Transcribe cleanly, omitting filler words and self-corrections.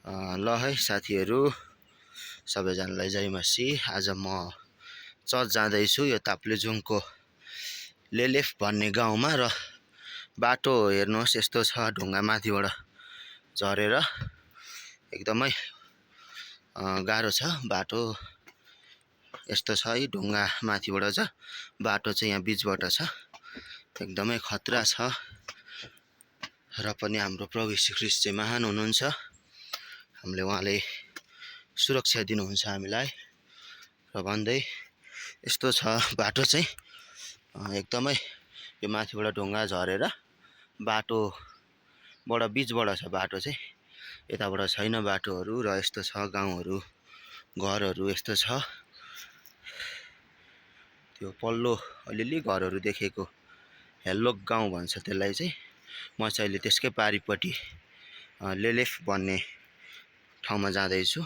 ल है साथीहरू, सबैजनालाई जय मसी। आज म चर्च जाँदैछु यो ताप्लेजुङको लेलेफ भन्ने गाउँमा र बाटो हेर्नुहोस् यस्तो छ, ढुङ्गा माथिबाट झरेर एकदमै गाह्रो छ बाटो। यस्तो छ है, ढुङ्गा माथिबाट छ, बाटो चाहिँ यहाँ बिचबाट छ, एकदमै खतरा छ। र पनि हाम्रो प्रभु यीशु ख्रीष्ट चाहिँ महान हुनुहुन्छ, उहाँले सुरक्षा दिनुहुन्छ हामीलाई। र भन्दै यस्तो छ बाटो चाहिँ एकदमै यो माथिबाट ढुङ्गा झरेर बाटोबाट बिचबाट छ बाटो चाहिँ, यताबाट छैन बाटोहरू। र यस्तो छ गाउँहरू, घरहरू यस्तो छ, त्यो पल्लो अलिअलि घरहरू देखेको हेल्लोक गाउँ भन्छ त्यसलाई चाहिँ। म चाहिँ अहिले त्यसकै पारिपट्टि लेलेफ भन्ने ठाउँमा जाँदैछु।